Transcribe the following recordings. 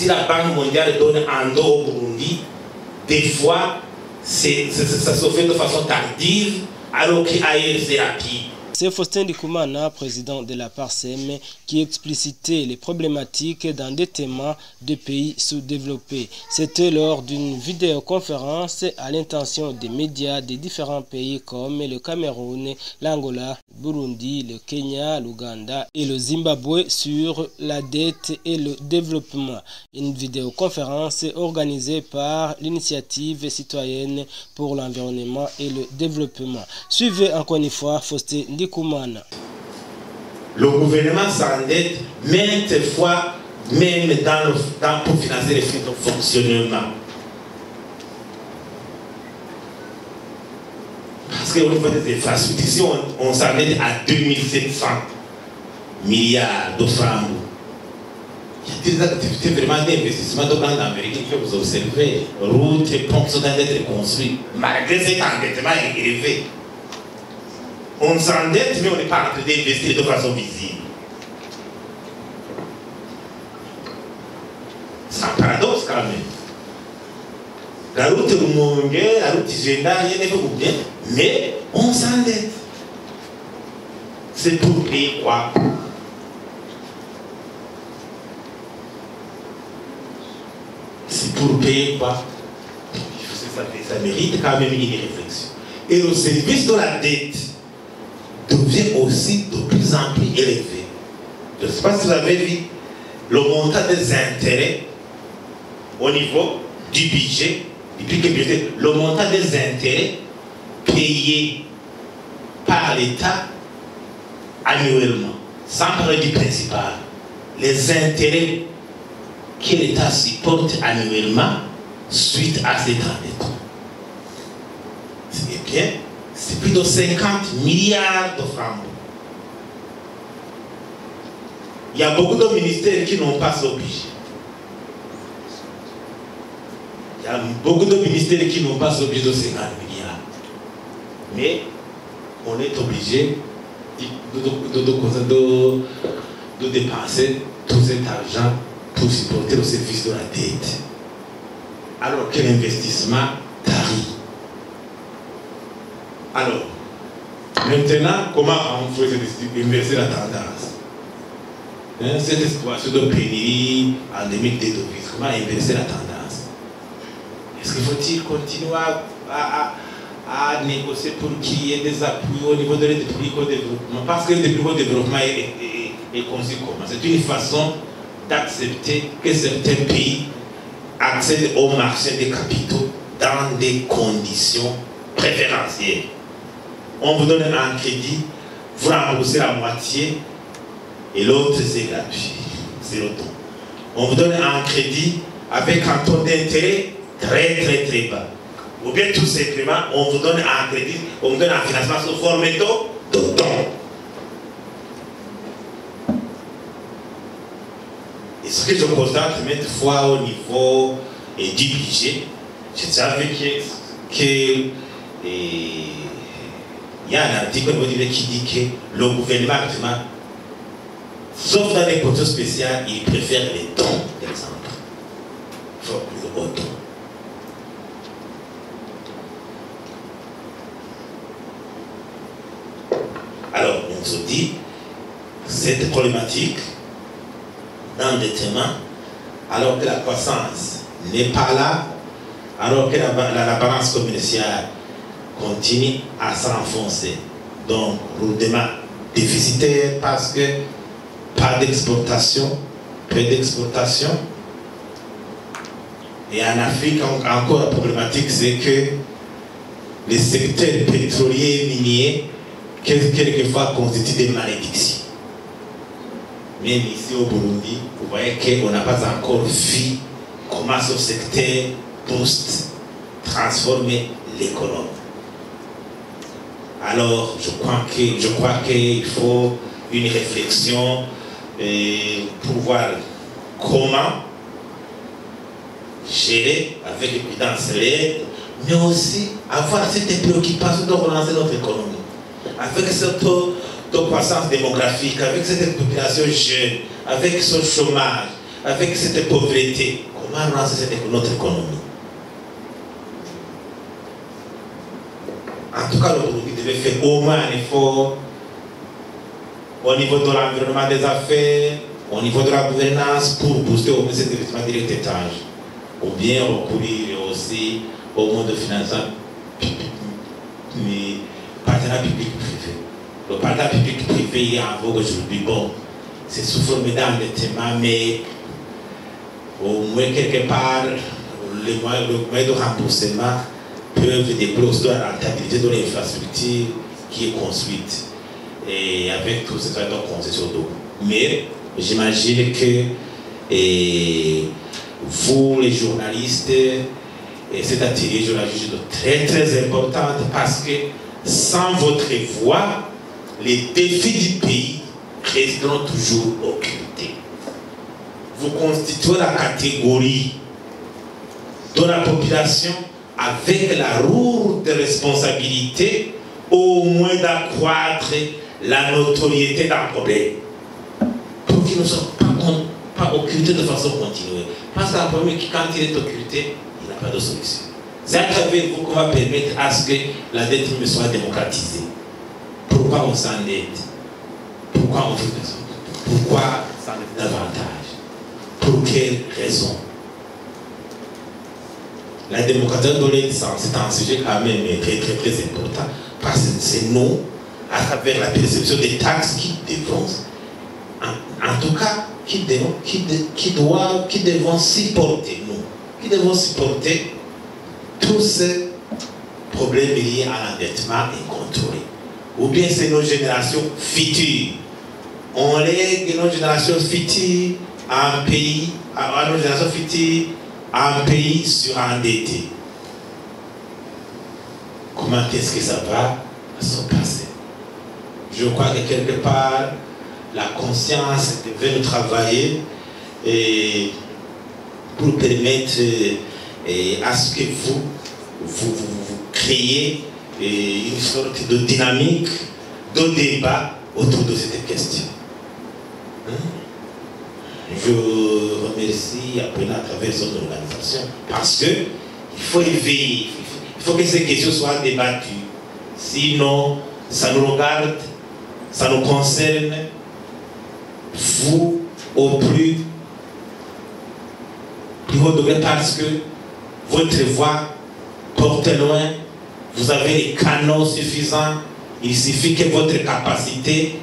la Banque mondiale donne un dos au Burundi, des fois, ça se fait de façon tardive, alors qu'ailleurs c'est rapide. C'est Faustin Ndikumana, président de la PARSEM, qui explicitait les problématiques dans des thèmes de pays sous-développés. C'était lors d'une vidéoconférence à l'intention des médias des différents pays comme le Cameroun, l'Angola, le Burundi, le Kenya, l'Ouganda et le Zimbabwe sur la dette et le développement. Une vidéoconférence organisée par l'initiative citoyenne pour l'environnement et le développement. Suivez encore une fois Faustin Ndikumana. Le gouvernement s'endette maintes fois, même pour financer les fonds de fonctionnement. Parce qu'au niveau des infrastructures, ici on s'endette à 2700 milliards de francs. Il y a des activités vraiment d'investissement de grande américaine que vous observez. Routes et ponts sont en train d'être construits, malgré cet endettement élevé. On s'endette, mais on n'est pas en train d'investir de façon visible. C'est un paradoxe quand même. La route Rumongue, la route Genda, rien n'est pas bien, mais on s'endette. C'est pour payer quoi? C'est pour payer quoi? Ça mérite quand même une réflexion. Et le service de la dette devient aussi de plus en plus élevé. Je ne sais pas si vous avez vu le montant des intérêts au niveau du budget, le montant des intérêts payés par l'État annuellement, sans parler du principal. Les intérêts que l'État supporte annuellement suite à cet endettement. C'est bien. C'est plus de 50 milliards de francs. Il y a beaucoup de ministères qui n'ont pas ce budget. Il y a beaucoup de ministères qui n'ont pas ce budget de 50 milliards. Mais on est obligé de dépenser tout cet argent pour supporter le service de la dette. Alors que l'investissement tarit. Alors, maintenant, comment on peut inverser la tendance? Cette situation de pénurie endémique des devises, comment inverser la tendance? Est-ce qu'il faut-il continuer à négocier pour qu'il y ait des appuis au niveau de l'aide publique au développement? Parce que l'aide publique au développement est conçu comment? C'est une façon d'accepter que certains pays accèdent au marché des capitaux dans des conditions préférentielles. On vous donne un crédit, vous remboursez la moitié et l'autre c'est gratuit, c'est le taux. On vous donne un crédit avec un taux d'intérêt très bas. Ou bien tout simplement, on vous donne un crédit, on vous donne un financement sous forme de don. Et ce que je constate maintes fois au niveau du budget, je savais qu'il y a un article qui dit que le gouvernement actuellement, sauf dans les conditions spéciales, il préfère les dons, par exemple. Il faut plus de dons. Alors, on se dit, cette problématique d'endettement, alors que la croissance n'est pas là, alors que la balance commerciale continue à s'enfoncer. Donc, lourdement déficitaire parce que pas d'exportation, peu d'exportation. Et en Afrique, encore la problématique, c'est que les secteurs pétroliers et miniers, quelquefois, constituent des malédictions. Même ici au Burundi, vous voyez qu'on n'a pas encore vu comment ce secteur booste, transformer l'économie. Alors, je crois qu'il faut une réflexion pour voir comment gérer avec les prudence réelle, mais aussi avoir cette préoccupation de relancer notre économie. Avec cette taux de croissance démographique, avec cette population jeune, avec ce chômage, avec cette pauvreté, comment relancer notre économie? En tout cas, le Burundi devait faire au moins un effort au niveau de l'environnement des affaires, au niveau de la gouvernance, pour booster au moins cet investissement direct étranger. Ou bien recourir aussi au monde financier, mais partenariat public-privé. Le partenariat public-privé est en vogue aujourd'hui. Bon, c'est sous forme d'endettement, mais au moins quelque part, les moyens de remboursement peuvent débloquer de la rentabilité de l'infrastructure qui est construite. Et avec tout ce travail de concession d'eau. Mais j'imagine que vous, les journalistes, cet atelier, je la juge très très importante parce que sans votre voix, les défis du pays resteront toujours occultés. Vous constituez la catégorie de la population avec la lourde responsabilité au moins d'accroître la notoriété d'un problème pour qu'il ne soit pas occulté de façon continue. Parce qu'un problème qui, quand il est occulté, il n'a pas de solution. C'est à travers vous qu'on va permettre à ce que la dette me soit démocratisée. Pourquoi on s'endette? Pourquoi on fait ça? Pourquoi s'endette davantage? Pour quelle raison? La démocratisation de l'État, c'est un sujet quand même très très très important parce que c'est nous, à travers la perception des taxes qui devront, en tout cas, qui devons supporter, nous, qui devons supporter tous ces problèmes liés à l'endettement incontrôlé. Ou bien c'est nos générations futures. On lègue nos générations futures à un pays, à nos générations futures, à un pays surendetté. Comment est-ce que ça va se passer? Je crois que quelque part, la conscience devait nous travailler et pour permettre à ce que vous créez une sorte de dynamique, de débat autour de cette question. Je remercie à travers son organisation parce que il faut éveiller, il faut que ces questions soient débattues. Sinon, ça nous regarde, ça nous concerne, vous, au plus haut degré, parce que votre voix porte loin, vous avez les canaux suffisants, il suffit que votre capacité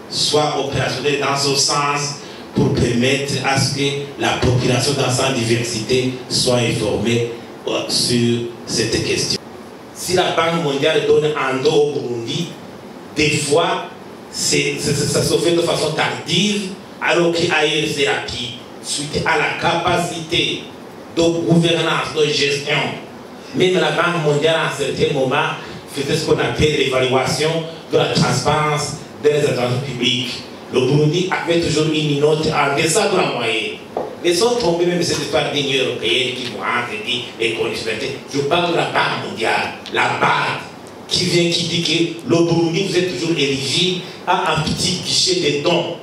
soit opérationnelle dans ce sens pour permettre à ce que la population dans sa diversité soit informée sur cette question. Si la Banque mondiale donne un dos au Burundi, des fois, ça se fait de façon tardive, alors qu'ailleurs c'est rapide, suite à la capacité de gouvernance, de gestion. Même la Banque mondiale, à un certain moment, faisait ce qu'on appelle l'évaluation de la transparence des agences publiques. Le Burundi avait toujours une note en deçà de la moyenne. Les autres tombés, même cette histoire d'Union européenne qui nous rentre et dit les conditions. Je parle de la Banque mondiale, la BAD, qui vient, qui dit que le Burundi, vous êtes toujours éligible à un petit guichet de dons,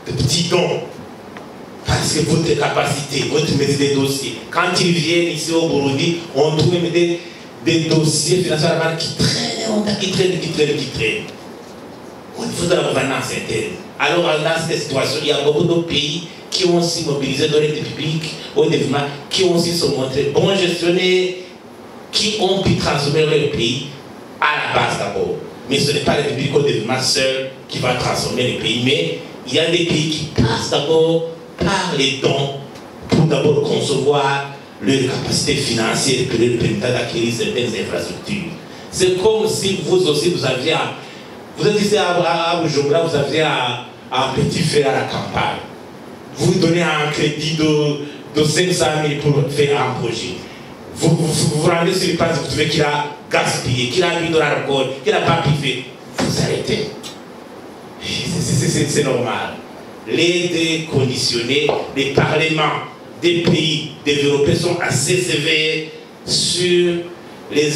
de petits dons. Parce que votre capacité, votre maîtrise des dossiers, quand ils viennent ici au Burundi, on trouve même des dossiers financiers qui traînent. Au niveau de la gouvernance interne. Alors, dans cette situation, il y a beaucoup de pays qui ont aussi mobilisé dans l'aide publique au développement, qui ont aussi se montré bons gestionnaires, qui ont pu transformer leur pays à la base d'abord. Mais ce n'est pas la République au développement seul qui va transformer les pays, mais il y a des pays qui passent d'abord par les dons pour d'abord concevoir leur capacité financière et leur permettre d'acquérir certaines infrastructures. C'est comme si vous aussi, vous êtes ici à Bujumbura, vous aviez un petit frère à la campagne. Vous lui donnez un crédit de 500 000 pour faire un projet. Vous rendez sur le place, vous trouvez qu'il a gaspillé, qu'il a mis dans l'alcool, qu'il n'a pas pu faire. Vous arrêtez. C'est normal. L'aide conditionnée, les parlements des pays développés sont assez sévères sur les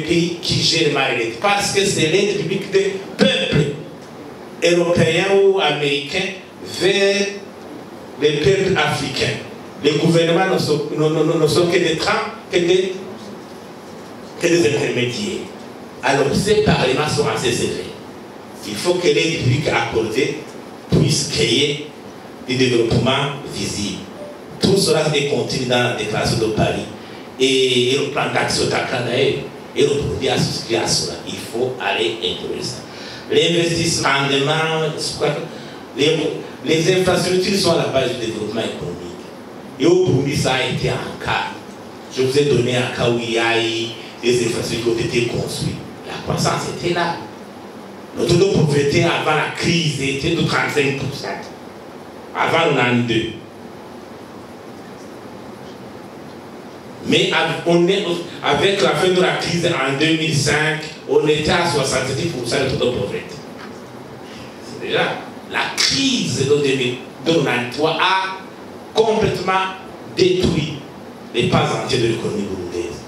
pays qui gèrent mal l'aide. Parce que c'est l'aide publique des peuples européens ou américains vers les peuples africains. Les gouvernements ne sont que des trains, que des intermédiaires. Alors ces parlements sont assez sévères. Il faut que les publics accordés puissent créer des développements visibles. Tout cela est contenu dans la déclaration de Paris. Et le plan d'action d'Akanae et le produit associé à cela. Il faut aller inclure ça. L'investissement en demande, les infrastructures sont à la base du développement économique. Et au Burundi, ça a été un cas. Je vous ai donné un cas où il y a eu des infrastructures qui ont été construites. La croissance était là. Le taux de pauvreté avant la crise était de 35%. Avant le 92. Mais avec la fin de la crise en 2005, on était à 70% de taux de pauvreté. C'est déjà la crise de 2023 a complètement détruit les pans entiers de l'économie burundaise.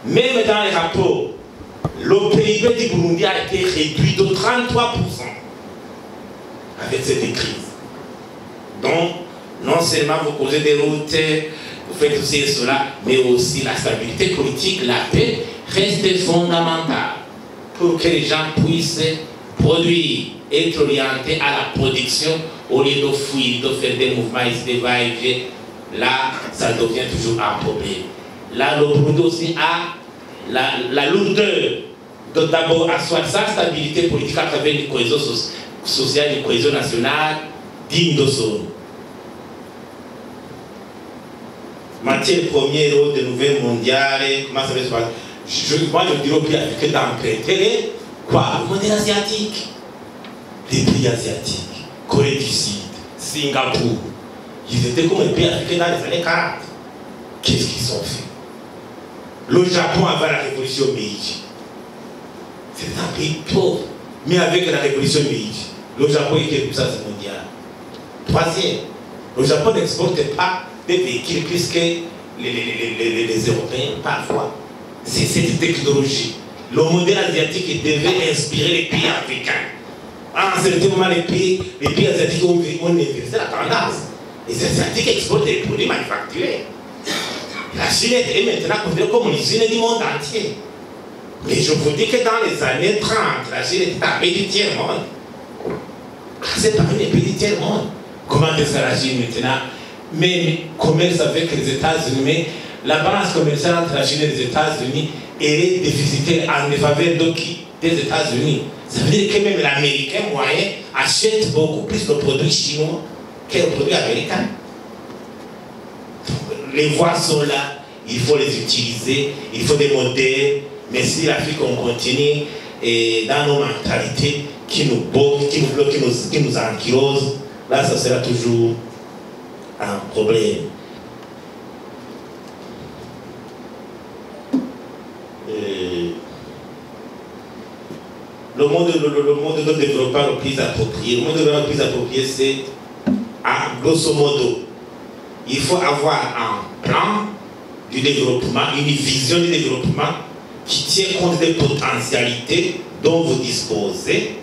Même dans les rapports, le PIB du Burundi a été réduit de 33% avec cette crise. Donc, non seulement vous causez des routes, vous faites ceci et cela, mais aussi la stabilité politique, la paix reste fondamentale pour que les gens puissent produire, être orientés à la production au lieu de fuir, de faire des mouvements ici, des va-et-vient. Là, ça devient toujours un problème. Là, le Burundi aussi a la lourdeur de d'abord asseoir sa stabilité politique à travers une cohésion sociale, une cohésion nationale digne de son nom. Matière première de nouvelles mondiales, comment ça va se passer? Moi, je dirais au pays africain d'emprunter quoi? Le modèle asiatique. Les pays asiatiques, Corée du Sud, Singapour, ils étaient comme les pays africains dans les années 40. Qu'est-ce qu'ils ont fait? Le Japon avant la révolution Meiji. C'est un pays pauvre. Mais avec la révolution Meiji, le Japon était puissance mondiale. Troisième, le Japon n'exporte pas des véhicules plus que les Européens parfois. C'est cette technologie. Le modèle asiatique devait inspirer les pays africains. À un certain moment, les pays asiatiques ont inversé la tendance. Les Asiatiques exportent des produits manufacturés. La Chine est maintenant considérée comme l'usine du monde entier. Mais je vous dis que dans les années 30, la Chine était un pays du tiers-monde. C'est parmi les pays du tiers-monde. Comment est-ce que la Chine maintenant même commerce avec les États-Unis, mais la balance commerciale entre la Chine et les États-Unis est déficitaire en défaveur des États-Unis. Ça veut dire que même l'Américain moyen achète beaucoup plus de produits chinois que de produits américains. Les voies sont là, il faut les utiliser, il faut des modèles, mais si l'Afrique on continue dans nos mentalités qui nous bloquent, qui nous ankylosent, là ça sera toujours un problème. Le monde de développement le plus approprié. Le monde de développement le plus approprié, c'est, grosso modo, il faut avoir un plan du développement, une vision du développement qui tient compte des potentialités dont vous disposez.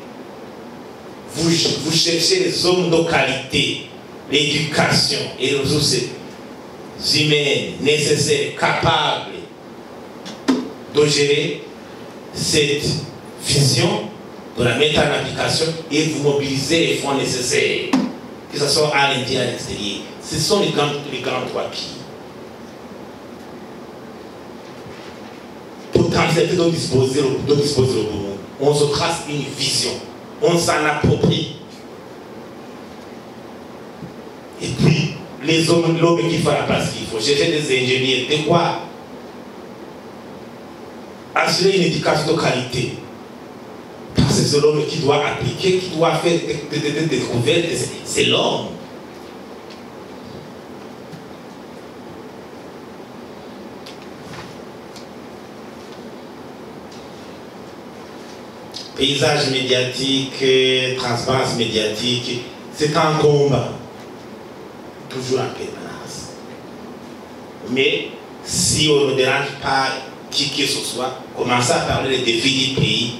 Vous cherchez les hommes de qualité, l'éducation et les ressources humaines nécessaires, capables de gérer cette vision, de la mettre en application et vous mobilisez les fonds nécessaires, que ce soit à l'intérieur et à l'extérieur. Ce sont les grands trois qui. Potentialité dont dispose le Burundi. On se trace une vision, on s'en approprie. Et puis, l'homme qui fait la place qu'il faut, chercher des ingénieurs, de quoi? Assurer une éducation de qualité. Parce que c'est l'homme qui doit appliquer, qui doit faire des découvertes, c'est l'homme. Paysage médiatique, transparence médiatique, c'est un combat. Toujours en permanence. Mais si on ne dérange pas qui que ce soit, commencer à parler des défis du pays,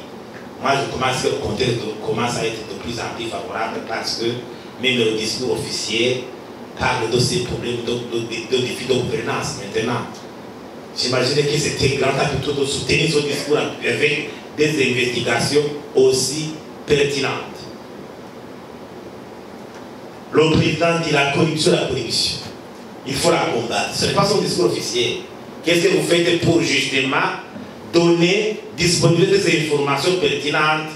moi je commence que le contexte commence à être de plus en plus favorable parce que même le discours officiel parle de ces problèmes de défis de gouvernance maintenant. J'imaginais que c'était grand à plutôt de soutenir ce discours avec des investigations aussi pertinentes. Le président dit la corruption. Il faut la combattre. Ce n'est pas son discours officiel. Qu'est-ce que vous faites pour justement donner, disponibiliser des informations pertinentes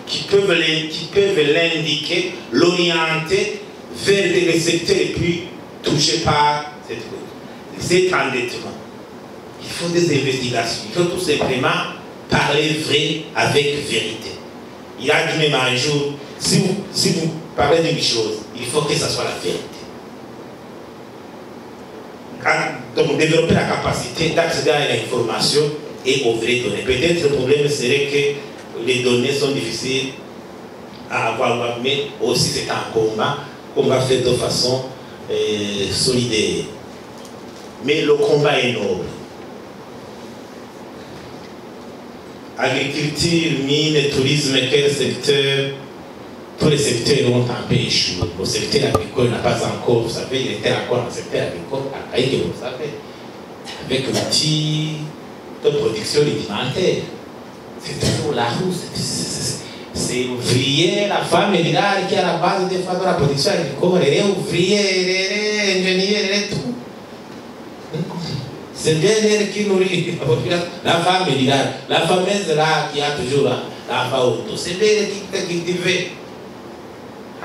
qui peuvent l'indiquer, l'orienter vers les secteurs les plus touchés par cet endettement. Il faut des investigations. Il faut tout simplement parler vrai avec vérité. Il y a du même un jour, si vous parlez d'une chose, il faut que ça soit la vérité. Donc, développer la capacité d'accéder à l'information et aux vraies données. Peut-être le problème serait que les données sont difficiles à avoir, mais aussi c'est un combat qu'on va faire de façon solidaire. Mais le combat est noble. Agriculture, mine, tourisme, quel secteur? Tous les secteurs ont un peu échoué. Le secteur agricole n'a pas encore, vous savez, il était encore un secteur agricole archaïque, vous savez, avec l'outil de production alimentaire. C'est toujours la roue, c'est ouvrier, la femme rurale qui est à la base des fois de la production agricole, elle est ouvrière, elle est ingénieure, elle est tout. C'est bien elle qui nourrit la population, la femme rurale, la fameuse là qui a toujours la faute, c'est bien elle qui cultive.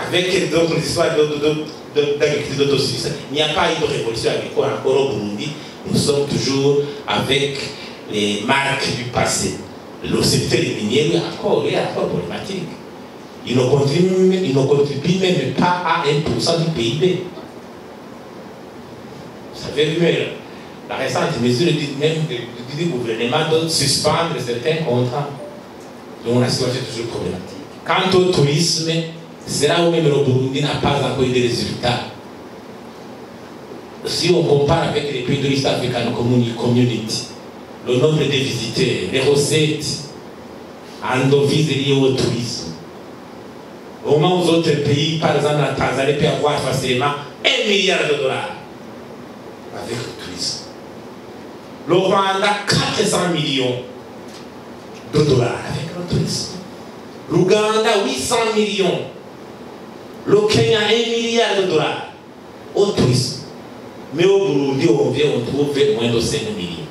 Avec donc l'histoire d'agriculture d'autosuffisance, il n'y a pas eu de révolution agricole encore au Burundi. Nous sommes toujours avec les marques du passé. Le secteur minier est encore problématique. Il ne contribue même pas à 1% du PIB. Vous savez, la récente mesure du gouvernement de suspendre certains contrats. Donc la situation est toujours problématique. Quant au tourisme, c'est là où même le Burundi n'a pas encore eu de résultats. Si on compare avec les pays de l'East African Community, le nombre de visiteurs, les recettes en devises liées au tourisme, au moment où d'autres pays, par exemple la Tanzanie, peut avoir facilement 1 milliard de dollars avec le tourisme. Le Rwanda, 400 millions de dollars avec le tourisme. L'Ouganda, 800 millions. Le Kenya, 1 milliard de dollars au tourisme. Mais au Burundi, on trouve moins de 5 millions.